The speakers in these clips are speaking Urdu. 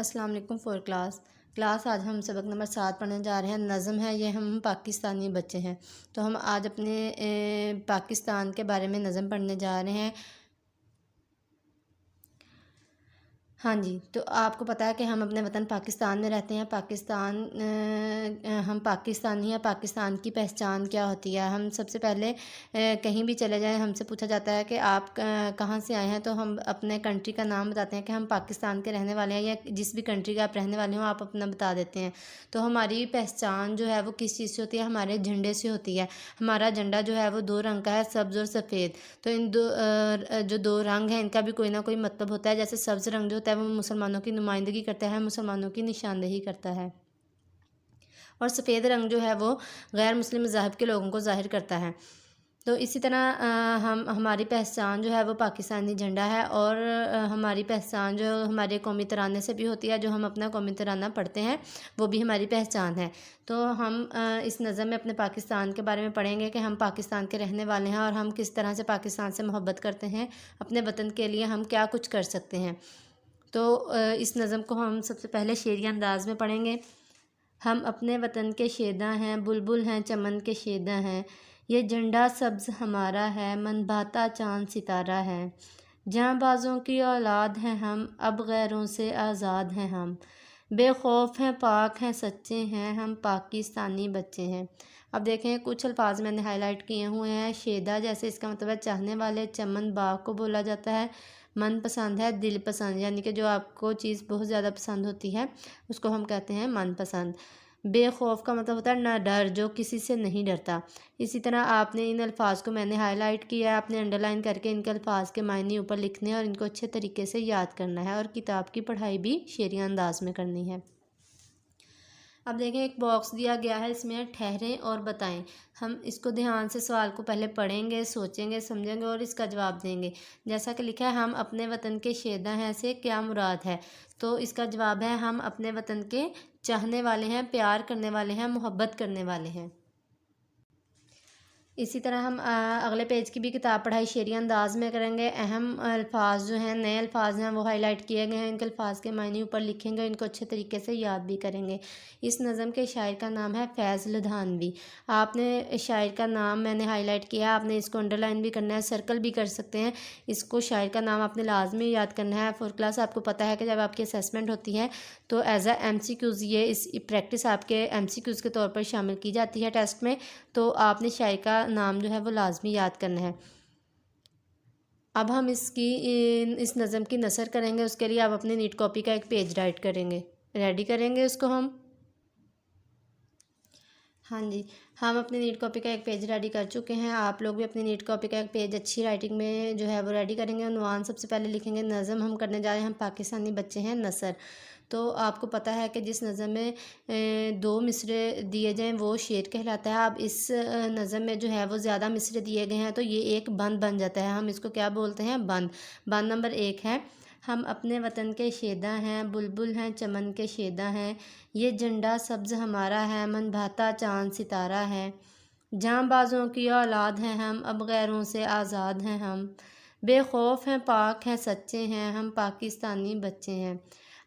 السلام علیکم فور کلاس آج ہم سبق نمبر 7 پڑھنے جا رہے ہیں۔ نظم ہے یہ، ہم پاکستانی بچے ہیں تو ہم آج اپنے پاکستان کے بارے میں نظم پڑھنے جا رہے ہیں۔ ہاں جی، تو آپ کو پتہ ہے کہ ہم اپنے وطن پاکستان میں رہتے ہیں۔ ہم پاکستانی ہیں۔ پاکستان کی پہچان کیا ہوتی ہے؟ ہم سب سے پہلے کہیں بھی چلے جائیں ہم سے پوچھا جاتا ہے کہ آپ کہاں سے آئے ہیں، تو ہم اپنے کنٹری کا نام بتاتے ہیں کہ ہم پاکستان کے رہنے والے ہیں، یا جس بھی کنٹری کا آپ رہنے والے ہوں آپ اپنا بتا دیتے ہیں۔ تو ہماری پہچان جو ہے وہ کس چیز سے ہوتی ہے؟ ہمارے جھنڈے سے ہوتی ہے۔ ہمارا جھنڈا جو ہے وہ 2 رنگ کا ہے، سبز اور سفید۔ تو ان جو 2 رنگ ہیں ان کا بھی کوئی نہ کوئی مطلب ہوتا ہے۔ جیسے سبز رنگ جو ہوتا ہے وہ مسلمانوں کی نمائندگی کرتا ہے، مسلمانوں کی نشاندہی کرتا ہے، اور سفید رنگ جو ہے وہ غیر مسلم مذاہب کے لوگوں کو ظاہر کرتا ہے۔ تو اسی طرح ہماری پہچان جو ہے وہ پاکستانی جھنڈا ہے، اور ہماری پہچان جو ہمارے قومی ترانے سے بھی ہوتی ہے۔ جو ہم اپنا قومی ترانہ پڑھتے ہیں وہ بھی ہماری پہچان ہے۔ تو ہم اس نظم میں اپنے پاکستان کے بارے میں پڑھیں گے کہ ہم پاکستان کے رہنے والے ہیں، اور ہم کس طرح سے پاکستان سے محبت کرتے ہیں، اپنے وطن کے لیے ہم کیا کچھ کر سکتے ہیں۔ تو اس نظم کو ہم سب سے پہلے شعری انداز میں پڑھیں گے۔ ہم اپنے وطن کے شیداں ہیں، بلبل ہیں چمن کے شیداں ہیں، یہ جھنڈا سبز ہمارا ہے، من بھاتا چاند ستارہ ہے، جاں بازوں کی اولاد ہیں ہم، اب غیروں سے آزاد ہیں ہم، بے خوف ہیں پاک ہیں سچے ہیں، ہم پاکستانی بچے ہیں۔ اب دیکھیں کچھ الفاظ میں نے ہائی لائٹ کیے ہوئے ہیں۔ شیدا جیسے اس کا مطلب ہے چاہنے والے، چمن باغ کو بولا جاتا ہے، من پسند ہے دل پسند، یعنی کہ جو آپ کو چیز بہت زیادہ پسند ہوتی ہے اس کو ہم کہتے ہیں من پسند۔ بے خوف کا مطلب ہوتا ہے نہ ڈر، جو کسی سے نہیں ڈرتا۔ اسی طرح آپ نے ان الفاظ کو میں نے ہائی لائٹ کیا ہے، آپ نے انڈر لائن کر کے ان کے الفاظ کے معنی اوپر لکھنے ہیں اور ان کو اچھے طریقے سے یاد کرنا ہے، اور کتاب کی پڑھائی بھی شعری انداز میں کرنی ہے۔ اب دیکھیں ایک باکس دیا گیا ہے، اس میں ٹھہریں اور بتائیں۔ ہم اس کو دھیان سے سوال کو پہلے پڑھیں گے، سوچیں گے، سمجھیں گے اور اس کا جواب دیں گے۔ جیسا کہ لکھا ہے ہم اپنے وطن کے شیداں ہیں سے کیا مراد ہے؟ تو اس کا جواب ہے ہم اپنے وطن کے چاہنے والے ہیں، پیار کرنے والے ہیں، محبت کرنے والے ہیں۔ اسی طرح ہم اگلے پیج کی بھی کتاب پڑھائی شعری انداز میں کریں گے۔ اہم الفاظ جو ہیں، نئے الفاظ ہیں وہ ہائی لائٹ کیے گئے ہیں، ان کے الفاظ کے معنی اوپر لکھیں گے، ان کو اچھے طریقے سے یاد بھی کریں گے۔ اس نظم کے شاعر کا نام ہے فیض لدھانوی۔ آپ نے شاعر کا نام میں نے ہائی لائٹ کیا، آپ نے اس کو انڈر لائن بھی کرنا ہے، سرکل بھی کر سکتے ہیں۔ اس کو شاعر کا نام آپ نے لازمی یاد کرنا ہے۔ فور کلاس آپ کو پتہ ہے کہ جب آپ کی اسیسمنٹ ہوتی ہے تو as a M C Qs یہ اس پریکٹس آپ کے ایم سی کیوز کے طور پر شامل کی جاتی ہے ٹیسٹ میں، تو آپ نے شاعر کا نام جو ہے وہ لازمی یاد کرنا ہے۔ اب ہم اس نظم کی نثر کریں گے، اس کے لیے آپ اپنی نیٹ کاپی کا ایک پیج رائٹ کریں گے، ریڈی کریں گے اس کو ہم۔ ہاں جی، ہم اپنی نیٹ کاپی کا ایک پیج ریڈی کر چکے ہیں۔ آپ لوگ بھی اپنی نیٹ کاپی کا ایک پیج اچھی رائٹنگ میں جو ہے وہ ریڈی کریں گے۔ عنوان سب سے پہلے لکھیں گے، نظم ہم کرنے جا رہے ہیں ہم پاکستانی بچے ہیں نثر۔ تو آپ کو پتہ ہے کہ جس نظم میں 2 مصرے دیے جائیں وہ شعر کہلاتا ہے۔ اب اس نظم میں جو ہے وہ زیادہ مصرے دیے گئے ہیں تو یہ ایک بند بن جاتا ہے، ہم اس کو کیا بولتے ہیں؟ بند۔ بند نمبر 1 ہے، ہم اپنے وطن کے شیداں ہیں، بلبل ہیں چمن کے شیداں ہیں، یہ جھنڈا سبز ہمارا ہے، من بھاتا چاند ستارہ ہے، جاں بازوں کی اولاد ہیں ہم، اب غیروں سے آزاد ہیں ہم، بے خوف ہیں پاک ہیں سچے ہیں، ہم پاکستانی بچے ہیں۔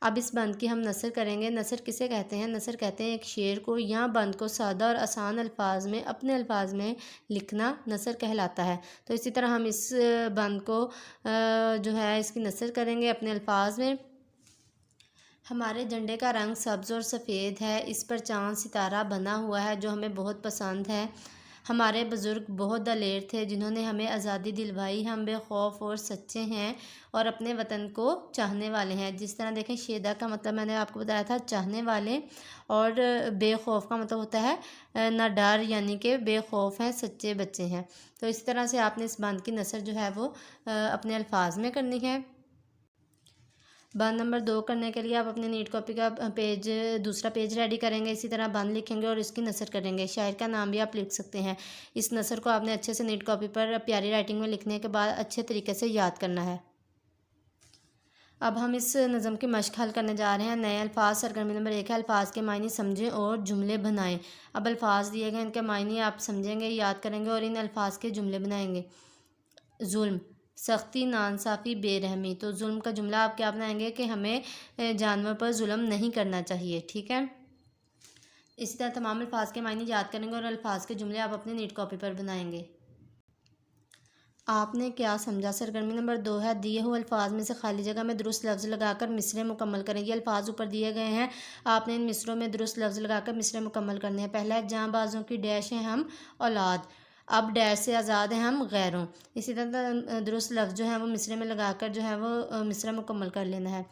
اب اس بند کی ہم نثر کریں گے۔ نثر کسے کہتے ہیں؟ نثر کہتے ہیں ایک شعر کو یا بند کو سادہ اور آسان الفاظ میں اپنے الفاظ میں لکھنا نثر کہلاتا ہے۔ تو اسی طرح ہم اس بند کو جو ہے اس کی نثر کریں گے اپنے الفاظ میں۔ ہمارے جھنڈے کا رنگ سبز اور سفید ہے، اس پر چاند ستارہ بنا ہوا ہے جو ہمیں بہت پسند ہے۔ ہمارے بزرگ بہت دلیر تھے جنہوں نے ہمیں آزادی دلوائی، ہم بے خوف اور سچے ہیں اور اپنے وطن کو چاہنے والے ہیں۔ جس طرح دیکھیں شیدا کا مطلب میں نے آپ کو بتایا تھا چاہنے والے، اور بے خوف کا مطلب ہوتا ہے نہ ڈر، یعنی کہ بے خوف ہیں سچے بچے ہیں۔ تو اس طرح سے آپ نے اس بند کی نثر جو ہے وہ اپنے الفاظ میں کرنی ہے۔ بند نمبر 2 کرنے کے لیے آپ اپنی نیٹ کاپی کا دوسرا پیج ریڈی کریں گے، اسی طرح بند لکھیں گے اور اس کی نثر کریں گے۔ شاعر کا نام بھی آپ لکھ سکتے ہیں۔ اس نثر کو آپ نے اچھے سے نیٹ کاپی پر پیاری رائٹنگ میں لکھنے کے بعد اچھے طریقے سے یاد کرنا ہے۔ اب ہم اس نظم کی مشق حل کرنے جا رہے ہیں۔ نئے الفاظ، سرگرمی نمبر 1 ہے الفاظ کے معنی سمجھیں اور جملے بنائیں۔ اب الفاظ دیے گئے ان کے معنی آپ سمجھیں گے، یاد کریں گے اور ان الفاظ کے جملے بنائیں گے۔ ظلم، سختی، ناانصافی، بے رحمی۔ تو ظلم کا جملہ آپ کیا بنائیں گے کہ ہمیں جانور پر ظلم نہیں کرنا چاہیے، ٹھیک ہے۔ اسی طرح تمام الفاظ کے معنی یاد کریں گے اور الفاظ کے جملے آپ اپنی نیٹ کاپی پر بنائیں گے۔ آپ نے کیا سمجھا؟ سرگرمی نمبر 2 ہے دیے ہوئے الفاظ میں سے خالی جگہ میں درست لفظ لگا کر مصرعے مکمل کریں۔ یہ الفاظ اوپر دیے گئے ہیں، آپ نے ان مصرعوں میں درست لفظ لگا کر مصرعے مکمل کرنے ہیں۔ پہلا ہے جاں بازوں کی ڈیش ہیں ہم اولاد، اب ڈیش سے آزاد ہیں ہم غیروں۔ اسی طرح درست لفظ جو ہے وہ مصرعے میں لگا کر جو ہے وہ مصرعہ مکمل کر لینا ہے۔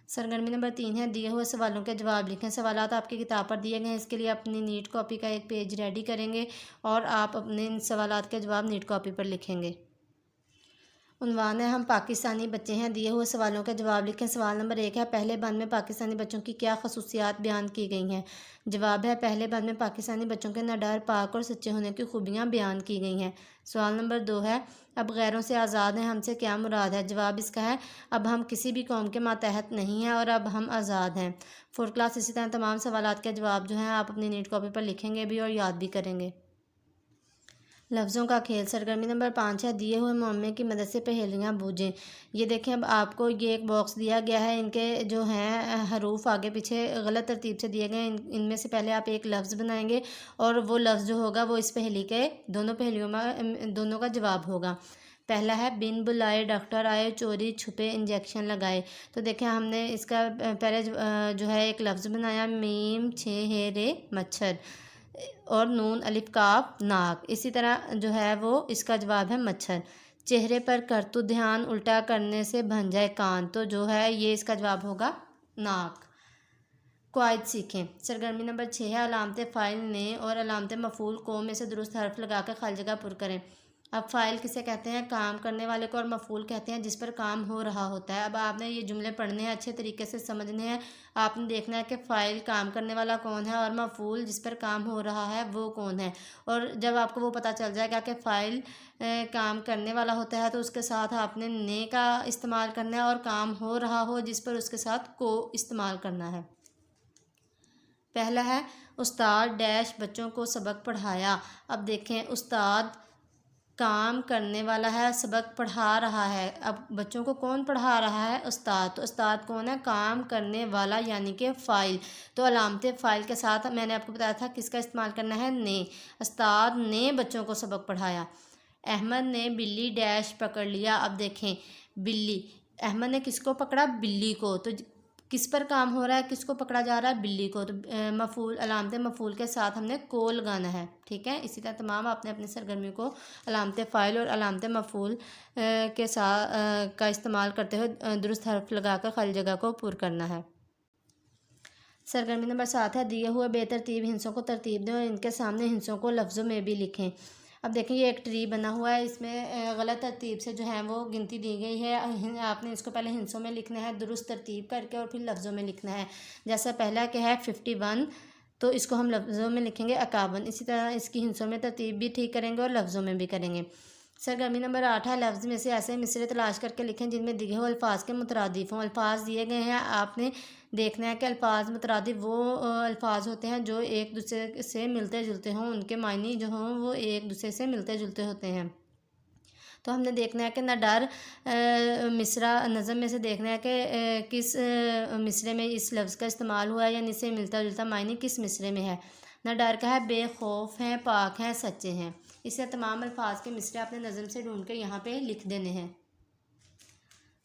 سرگرمی نمبر 3 ہے دیے ہوئے سوالوں کے جواب لکھیں۔ سوالات آپ کی کتاب پر دیے گئے ہیں، اس کے لیے اپنی نیٹ کاپی کا ایک پیج ریڈی کریں گے اور آپ اپنے ان سوالات کے جواب نیٹ کاپی پر لکھیں گے۔ عنوان ہے ہم پاکستانی بچے ہیں، دیے ہوئے سوالوں کا جواب لکھیں۔ سوال نمبر 1 ہے پہلے بند میں پاکستانی بچوں کی کیا خصوصیات بیان کی گئی ہیں؟ جواب ہے پہلے بند میں پاکستانی بچوں کے نڈر، پاک اور سچے ہونے کی خوبیاں بیان کی گئی ہیں۔ سوال نمبر 2 ہے اب غیروں سے آزاد ہیں ہم سے کیا مراد ہے؟ جواب اس کا ہے اب ہم کسی بھی قوم کے ماتحت نہیں ہیں اور اب ہم آزاد ہیں۔ 4 کلاس اسی طرح تمام سوالات کے جواب جو ہیں آپ اپنی نیٹ کاپی پر لکھیں گے بھی اور یاد بھی کریں گے۔ لفظوں کا کھیل سرگرمی نمبر 5 ہے دیے ہوئے معمے کی مدد سے پہیلیاں بوجھیں۔ یہ دیکھیں اب آپ کو یہ ایک باکس دیا گیا ہے، ان کے جو ہیں حروف آگے پیچھے غلط ترتیب سے دیے گئے ہیں، ان میں سے پہلے آپ ایک لفظ بنائیں گے اور وہ لفظ جو ہوگا وہ اس پہیلی کے دونوں پہیلیوں میں دونوں کا جواب ہوگا۔ پہلا ہے بن بلائے ڈاکٹر آئے، چوری چھپے انجیکشن لگائے۔ تو دیکھیں ہم نے اس کا پہلے جو ہے ایک لفظ بنایا میم 6 ہے رے مچھر اور نون الف کاف ناک، اسی طرح جو ہے وہ اس کا جواب ہے مچھر۔ چہرے پر کر تو دھیان، الٹا کرنے سے بن جائے کان، تو جو ہے یہ اس کا جواب ہوگا ناک۔ قواعد سیکھیں سرگرمی نمبر 6 ہے علامت فاعل نے اور علامت مفعول کو میں سے درست حرف لگا کر خالی جگہ پر کریں۔ اب فاعل کسے کہتے ہیں؟ کام کرنے والے کو، اور مفعول کہتے ہیں جس پر کام ہو رہا ہوتا ہے۔ اب آپ نے یہ جملے پڑھنے ہیں، اچھے طریقے سے سمجھنے ہیں۔ آپ نے دیکھنا ہے کہ فاعل کام کرنے والا کون ہے اور مفعول جس پر کام ہو رہا ہے وہ کون ہے، اور جب آپ کو وہ پتہ چل جائے گا کہ فاعل کام کرنے والا ہوتا ہے تو اس کے ساتھ آپ نے نے کا استعمال کرنا ہے، اور کام ہو رہا ہو جس پر اس کے ساتھ کو استعمال کرنا ہے۔ پہلا ہے استاد ڈیش بچوں کو سبق پڑھایا۔ اب دیکھیں استاد کام کرنے والا ہے، سبق پڑھا رہا ہے۔ اب بچوں کو کون پڑھا رہا ہے؟ استاد۔ تو استاد کون ہے؟ کام کرنے والا یعنی کہ فاعل۔ تو علامت فاعل کے ساتھ میں نے آپ کو بتایا تھا کس کا استعمال کرنا ہے؟ نے۔ استاد نے بچوں کو سبق پڑھایا۔ احمد نے بلی ڈیش پکڑ لیا۔ اب دیکھیں بلی، احمد نے کس کو پکڑا؟ بلی کو۔ تو کس پر کام ہو رہا ہے؟ کس کو پکڑا جا رہا ہے؟ بلی کو۔ تو مفعول علامت مفعول کے ساتھ ہم نے کو لگانا ہے، ٹھیک ہے۔ اسی طرح تمام آپ نے اپنی سرگرمی کو علامت فاعل اور علامت مفعول کے ساتھ کا استعمال کرتے ہوئے درست حرف لگا کر خالی جگہ کو پر کرنا ہے۔ سرگرمی نمبر 7 ہے دیے ہوئے بے ترتیب ہندسوں کو ترتیب دیں اور ان کے سامنے ہندسوں کو لفظوں میں بھی لکھیں۔ اب دیکھیں یہ ایک ٹری بنا ہوا ہے، اس میں غلط ترتیب سے جو ہے وہ گنتی دی گئی ہے۔ آپ نے اس کو پہلے ہندسوں میں لکھنا ہے درست ترتیب کر کے اور پھر لفظوں میں لکھنا ہے۔ جیسا پہلا کہ ہے 51 تو اس کو ہم لفظوں میں لکھیں گے 51، اسی طرح اس کی ہندسوں میں ترتیب بھی ٹھیک کریں گے اور لفظوں میں بھی کریں گے۔ سرگرمی نمبر 8 ہے لفظ میں سے ایسے مصرعے تلاش کر کے لکھیں جن میں دیے ہوئے الفاظ کے مترادف ہوں۔ الفاظ دیے گئے ہیں، آپ نے دیکھنا ہے کہ الفاظ مترادف وہ الفاظ ہوتے ہیں جو ایک دوسرے سے ملتے جلتے ہوں، ان کے معنی جو ہوں وہ ایک دوسرے سے ملتے جلتے ہوتے ہیں۔ تو ہم نے دیکھنا ہے کہ نہ ڈر مصرع نظم میں سے دیکھنا ہے کہ کس مصرعے میں اس لفظ کا استعمال ہوا ہے، یعنی اس سے ملتا جلتا معنی کس مصرعے میں ہے۔ نہ ڈر کا ہے بے خوف ہیں، پاک ہیں، سچے ہیں۔ اس سے تمام الفاظ کے مصرعے اپنے نظم سے ڈھونڈ کے یہاں پہ لکھ دینے ہیں۔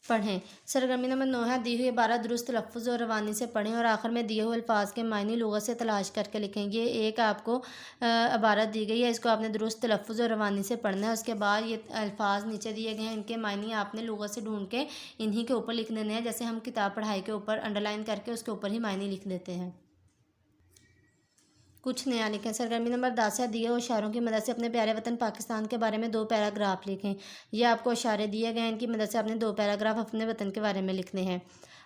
پڑھیں سرگرمی نمبر 9 ہے دی ہوئی عبارت درست تلفظ اور روانی سے پڑھیں اور آخر میں دیے ہوئے الفاظ کے معنی لغت سے تلاش کر کے لکھیں۔ یہ ایک آپ کو عبارت دی گئی ہے، اس کو آپ نے درست تلفظ اور روانی سے پڑھنا ہے۔ اس کے بعد یہ الفاظ نیچے دیے گئے ہیں، ان کے معنی آپ نے لغت سے ڈھونڈ کے انہی کے اوپر لکھ دینے ہیں، جیسے ہم کتاب پڑھائی کے اوپر انڈر لائن کر کے اس کے اوپر ہی معنی لکھ دیتے ہیں۔ کچھ نیا لکھیں سرگرمی نمبر 10 ہے دیے ہوئے اشاروں کی مدد سے اپنے پیارے وطن پاکستان کے بارے میں 2 پیراگراف لکھیں۔ یہ آپ کو اشارے دیے گئے ہیں، ان کی مدد سے آپ نے 2 پیراگراف اپنے وطن کے بارے میں لکھنے ہیں۔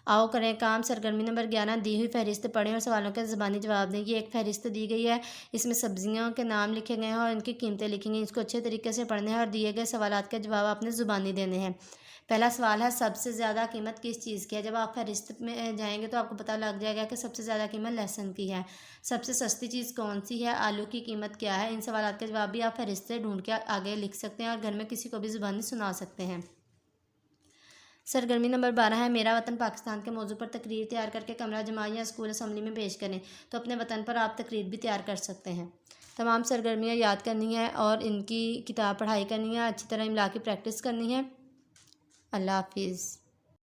آؤ کریں کام سرگرمی نمبر 11 دی ہوئی فہرست پڑھیں اور سوالوں کے زبانی جواب دیں۔ یہ ایک فہرست دی گئی ہے، اس میں سبزیوں کے نام لکھے گئے ہیں اور ان کی قیمتیں لکھی گئی۔ اس کو اچھے طریقے سے پڑھنا ہے اور دیے گئے سوالات کے جواب آپ نے زبانی دینے ہیں۔ پہلا سوال ہے سب سے زیادہ قیمت کس چیز کی ہے؟ جب آپ فہرست میں جائیں گے تو آپ کو پتہ لگ جائے گا کہ سب سے زیادہ قیمت لہسن کی ہے۔ سب سے سستی چیز کون سی ہے؟ آلو کی قیمت کیا ہے؟ ان سوالات کے جواب بھی آپ فہرست سے ڈھونڈ کے آگے لکھ سکتے ہیں اور گھر میں کسی کو بھی زبانی سنا سکتے ہیں۔ سرگرمی نمبر 12 ہے میرا وطن پاکستان کے موضوع پر تقریر تیار کر کے کمرہ جماعت یا اسکول اسمبلی میں پیش کریں۔ تو اپنے وطن پر آپ تقریر بھی تیار کر سکتے ہیں۔ تمام سرگرمیاں یاد کرنی ہے اور ان کی کتاب پڑھائی کرنی ہے، اچھی طرح املا کی پریکٹس کرنی ہے۔ اللہ حافظ۔